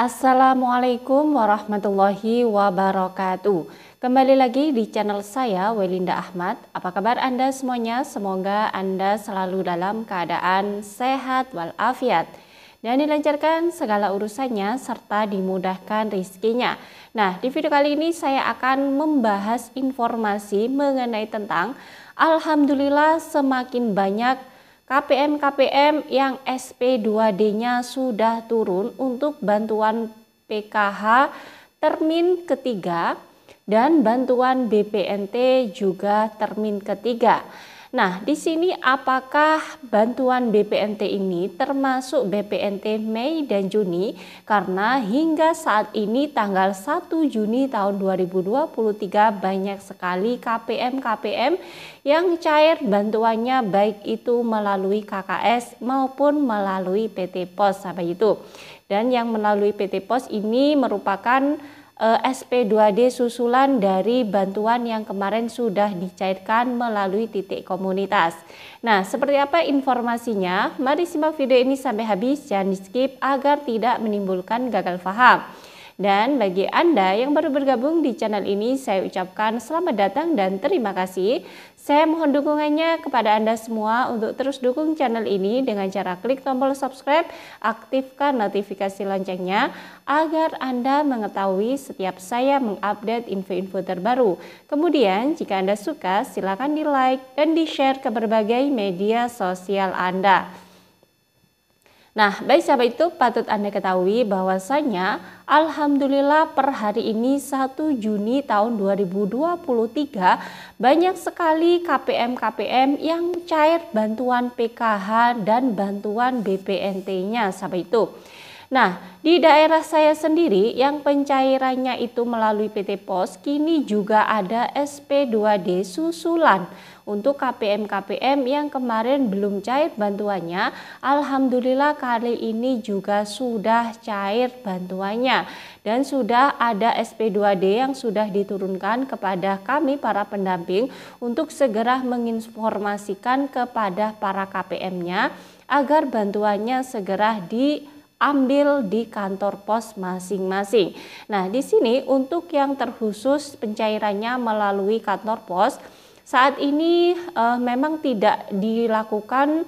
Assalamualaikum warahmatullahi wabarakatuh. Kembali lagi di channel saya, Welinda Ahmad. Apa kabar Anda semuanya? Semoga Anda selalu dalam keadaan sehat walafiat dan dilancarkan segala urusannya serta dimudahkan rizkinya. Nah, di video kali ini saya akan membahas informasi mengenai tentang alhamdulillah semakin banyak KPM yang SP2D-nya sudah turun untuk bantuan PKH termin ketiga dan bantuan BPNT juga termin ketiga. Nah, di sini apakah bantuan BPNT ini termasuk BPNT Mei dan Juni? Karena hingga saat ini tanggal 1 Juni tahun 2023 banyak sekali KPM yang cair bantuannya baik itu melalui KKS maupun melalui PT Pos sampai itu. Dan yang melalui PT Pos ini merupakan SP2D susulan dari bantuan yang kemarin sudah dicairkan melalui titik komunitas. Nah, seperti apa informasinya? Mari simak video ini sampai habis, jangan di skip agar tidak menimbulkan gagal paham. Dan bagi Anda yang baru bergabung di channel ini, saya ucapkan selamat datang dan terima kasih. Saya mohon dukungannya kepada Anda semua untuk terus dukung channel ini dengan cara klik tombol subscribe, aktifkan notifikasi loncengnya agar Anda mengetahui setiap saya mengupdate info-info terbaru. Kemudian jika Anda suka, silakan di like dan di share ke berbagai media sosial Anda. Nah, baik sahabat, itu patut Anda ketahui bahwasanya alhamdulillah per hari ini 1 Juni tahun 2023 banyak sekali KPM yang cair bantuan PKH dan bantuan BPNT-nya sahabat itu. Nah, di daerah saya sendiri yang pencairannya itu melalui PT Pos, kini juga ada SP2D susulan untuk KPM yang kemarin belum cair bantuannya. Alhamdulillah kali ini juga sudah cair bantuannya dan sudah ada SP2D yang sudah diturunkan kepada kami para pendamping untuk segera menginformasikan kepada para KPM-nya agar bantuannya segera diambil di kantor pos masing-masing. Nah, di sini untuk yang terkhusus pencairannya melalui kantor pos, saat ini memang tidak dilakukan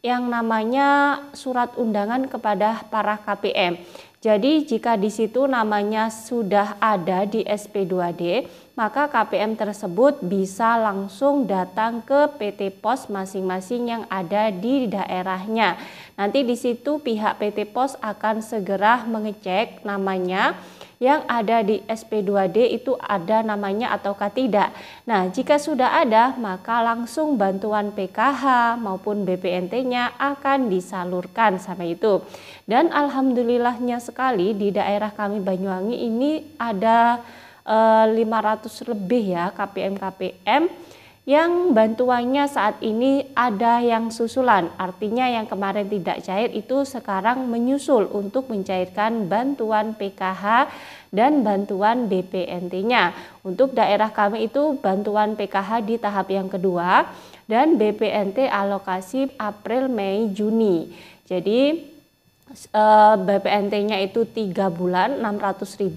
yang namanya surat undangan kepada para KPM. Jadi jika di situ namanya sudah ada di SP2D, maka KPM tersebut bisa langsung datang ke PT Pos masing-masing yang ada di daerahnya. Nanti di situ pihak PT Pos akan segera mengecek namanya yang ada di SP2D itu ada namanya ataukah tidak. Nah, jika sudah ada, maka langsung bantuan PKH maupun BPNT-nya akan disalurkan sama itu. Dan alhamdulillahnya sekali di daerah kami Banyuwangi ini ada 500 lebih ya KPM yang bantuannya saat ini ada yang susulan, artinya yang kemarin tidak cair itu sekarang menyusul untuk mencairkan bantuan PKH dan bantuan BPNT-nya. Untuk daerah kami itu bantuan PKH di tahap yang kedua dan BPNT alokasi April, Mei, Juni. Jadi BPNT-nya itu 3 bulan 600.000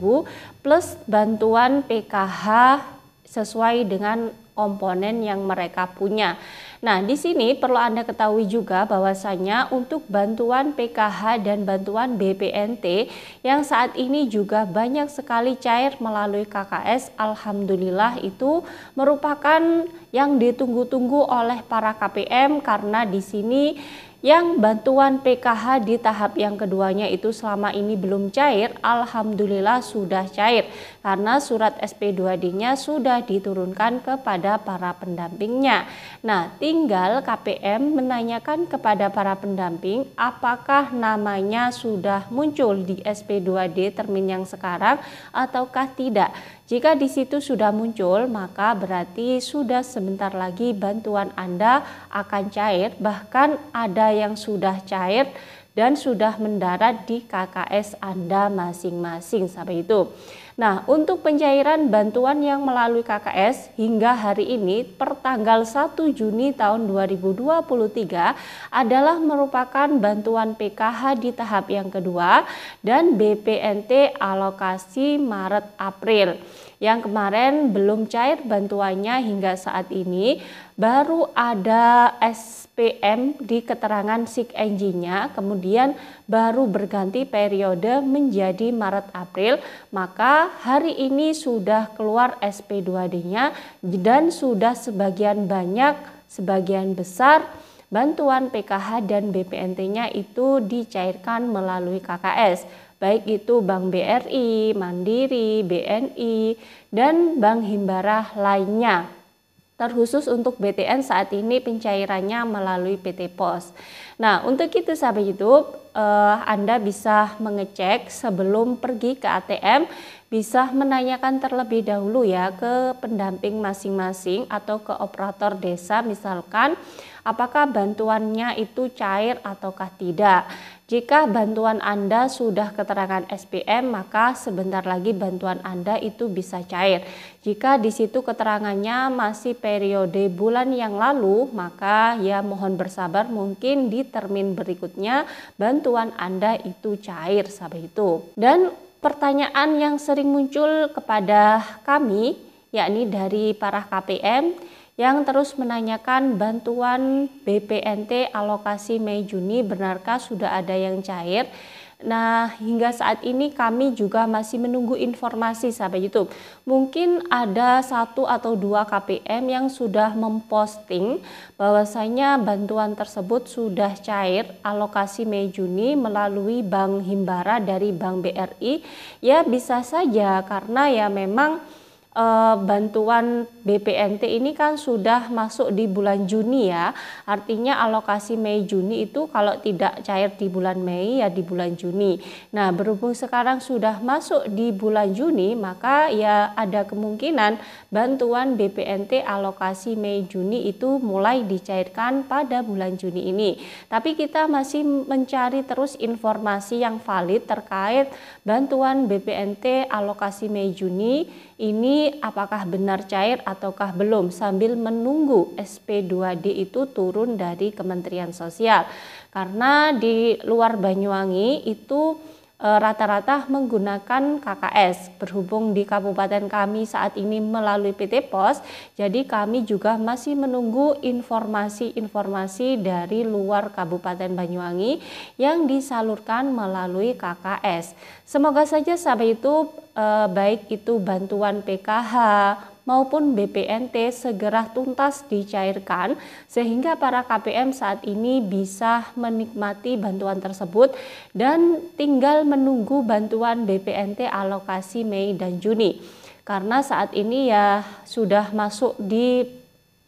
plus bantuan PKH sesuai dengan komponen yang mereka punya. Nah, di sini perlu Anda ketahui juga bahwasanya untuk bantuan PKH dan bantuan BPNT yang saat ini juga banyak sekali cair melalui KKS, alhamdulillah itu merupakan yang ditunggu-tunggu oleh para KPM karena di sini yang bantuan PKH di tahap yang keduanya itu selama ini belum cair, alhamdulillah sudah cair karena surat SP2D-nya sudah diturunkan kepada para pendampingnya. Nah, tinggal KPM menanyakan kepada para pendamping apakah namanya sudah muncul di SP2D termin yang sekarang ataukah tidak. Jika di situ sudah muncul, maka berarti sudah sebentar lagi bantuan Anda akan cair, bahkan ada yang sudah cair dan sudah mendarat di KKS Anda masing-masing sampai itu. Nah, untuk pencairan bantuan yang melalui KKS hingga hari ini per tanggal 1 Juni tahun 2023 adalah merupakan bantuan PKH di tahap yang kedua dan BPNT alokasi Maret-April. Yang kemarin belum cair bantuannya hingga saat ini, baru ada SPM di keterangan SIK NG-nya, kemudian baru berganti periode menjadi Maret-April, maka hari ini sudah keluar SP2D-nya dan sudah sebagian besar bantuan PKH dan BPNT-nya itu dicairkan melalui KKS. Baik itu Bank BRI, Mandiri, BNI, dan Bank Himbara lainnya. Terkhusus untuk BTN saat ini pencairannya melalui PT Pos. Nah, untuk itu sahabat YouTube, Anda bisa mengecek sebelum pergi ke ATM, bisa menanyakan terlebih dahulu ya ke pendamping masing-masing atau ke operator desa, misalkan apakah bantuannya itu cair ataukah tidak. Jika bantuan Anda sudah keterangan SPM, maka sebentar lagi bantuan Anda itu bisa cair. Jika di situ keterangannya masih periode bulan yang lalu, maka ya mohon bersabar, mungkin di termin berikutnya bantuan Anda itu cair sahabat itu. Dan pertanyaan yang sering muncul kepada kami, yakni dari para KPM yang terus menanyakan bantuan BPNT alokasi Mei Juni benarkah sudah ada yang cair. Nah, hingga saat ini kami juga masih menunggu informasi sahabat YouTube. Mungkin ada 1 atau 2 KPM yang sudah memposting bahwasanya bantuan tersebut sudah cair alokasi Mei Juni melalui Bank Himbara dari Bank BRI. Ya bisa saja karena ya memang bantuan BPNT ini kan sudah masuk di bulan Juni ya, artinya alokasi Mei Juni itu kalau tidak cair di bulan Mei ya di bulan Juni. Nah, berhubung sekarang sudah masuk di bulan Juni, maka ya ada kemungkinan bantuan BPNT alokasi Mei Juni itu mulai dicairkan pada bulan Juni ini. Tapi kita masih mencari terus informasi yang valid terkait bantuan BPNT alokasi Mei Juni ini apakah benar cair ataukah belum, sambil menunggu SP2D itu turun dari Kementerian Sosial. Karena di luar Banyuwangi itu rata-rata menggunakan KKS. Berhubung di kabupaten kami saat ini melalui PT Pos, jadi kami juga masih menunggu informasi-informasi dari luar Kabupaten Banyuwangi yang disalurkan melalui KKS. Semoga saja sahabat YouTube, baik itu bantuan PKH maupun BPNT segera tuntas dicairkan sehingga para KPM saat ini bisa menikmati bantuan tersebut dan tinggal menunggu bantuan BPNT alokasi Mei dan Juni. Karena saat ini ya sudah masuk di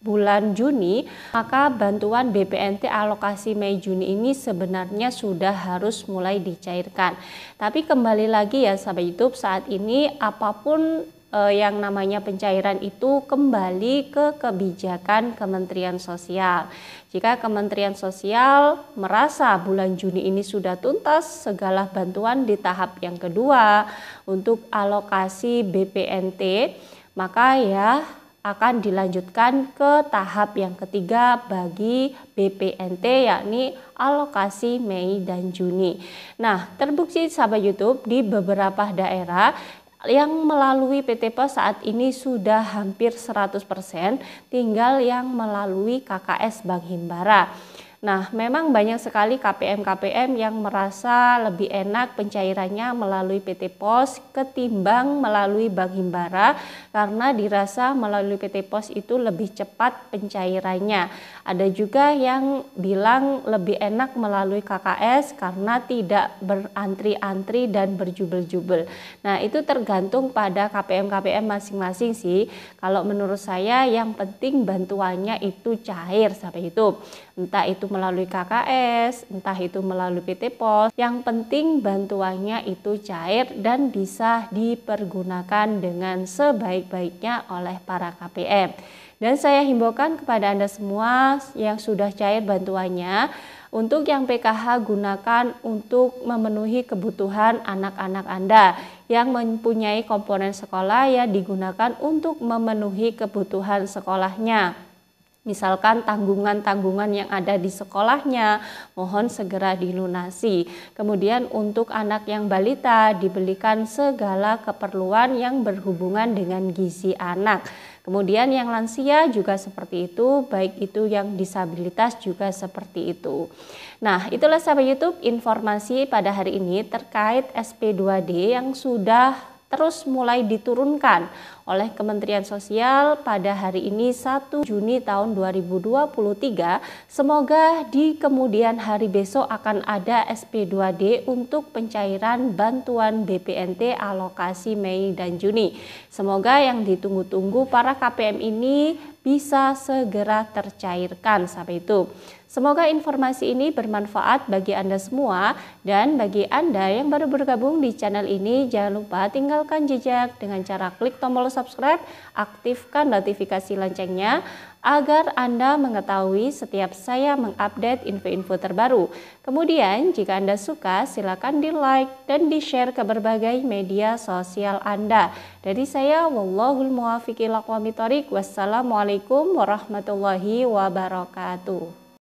bulan Juni, maka bantuan BPNT alokasi Mei Juni ini sebenarnya sudah harus mulai dicairkan. Tapi kembali lagi ya sahabat YouTube, saat ini apapun yang namanya pencairan itu kembali ke kebijakan Kementerian Sosial. Jika Kementerian Sosial merasa bulan Juni ini sudah tuntas segala bantuan di tahap yang kedua untuk alokasi BPNT, maka ya akan dilanjutkan ke tahap yang ketiga bagi BPNT, yakni alokasi Mei dan Juni. Nah, terbukti sahabat YouTube di beberapa daerah yang melalui PT Pos saat ini sudah hampir 100%, tinggal yang melalui KKS Bank Himbara. Nah, memang banyak sekali KPM-KPM yang merasa lebih enak pencairannya melalui PT Pos ketimbang melalui Bank Himbara karena dirasa melalui PT Pos itu lebih cepat pencairannya. Ada juga yang bilang lebih enak melalui KKS karena tidak berantri-antri dan berjubel-jubel. Nah, itu tergantung pada KPM-KPM masing-masing sih. Kalau menurut saya yang penting bantuannya itu cair sampai itu. Entah itu melalui KKS, entah itu melalui PT Pos, yang penting bantuannya itu cair dan bisa dipergunakan dengan sebaik-baiknya oleh para KPM. Dan saya himbaukan kepada Anda semua yang sudah cair bantuannya, Untuk yang PKH gunakan untuk memenuhi kebutuhan anak-anak Anda. Yang mempunyai komponen sekolah ya digunakan untuk memenuhi kebutuhan sekolahnya. Misalkan tanggungan-tanggungan yang ada di sekolahnya, mohon segera dilunasi. Kemudian untuk anak yang balita dibelikan segala keperluan yang berhubungan dengan gizi anak. Kemudian yang lansia juga seperti itu, baik itu yang disabilitas juga seperti itu. Nah, itulah sahabat YouTube informasi pada hari ini terkait SP2D yang sudah terus mulai diturunkan oleh Kementerian Sosial pada hari ini 1 Juni tahun 2023. Semoga di kemudian hari besok akan ada SP2D untuk pencairan bantuan BPNT alokasi Mei dan Juni. Semoga yang ditunggu-tunggu para KPM ini bisa segera tercairkan sampai itu. Semoga informasi ini bermanfaat bagi Anda semua, dan bagi Anda yang baru bergabung di channel ini jangan lupa tinggalkan jejak dengan cara klik tombol subscribe, aktifkan notifikasi loncengnya agar Anda mengetahui setiap saya mengupdate info-info terbaru. Kemudian jika Anda suka silakan di like dan di share ke berbagai media sosial Anda. Dari saya wallahul muwaffiq ila aqwamit thoriq. Wassalamualaikum warahmatullahi wabarakatuh.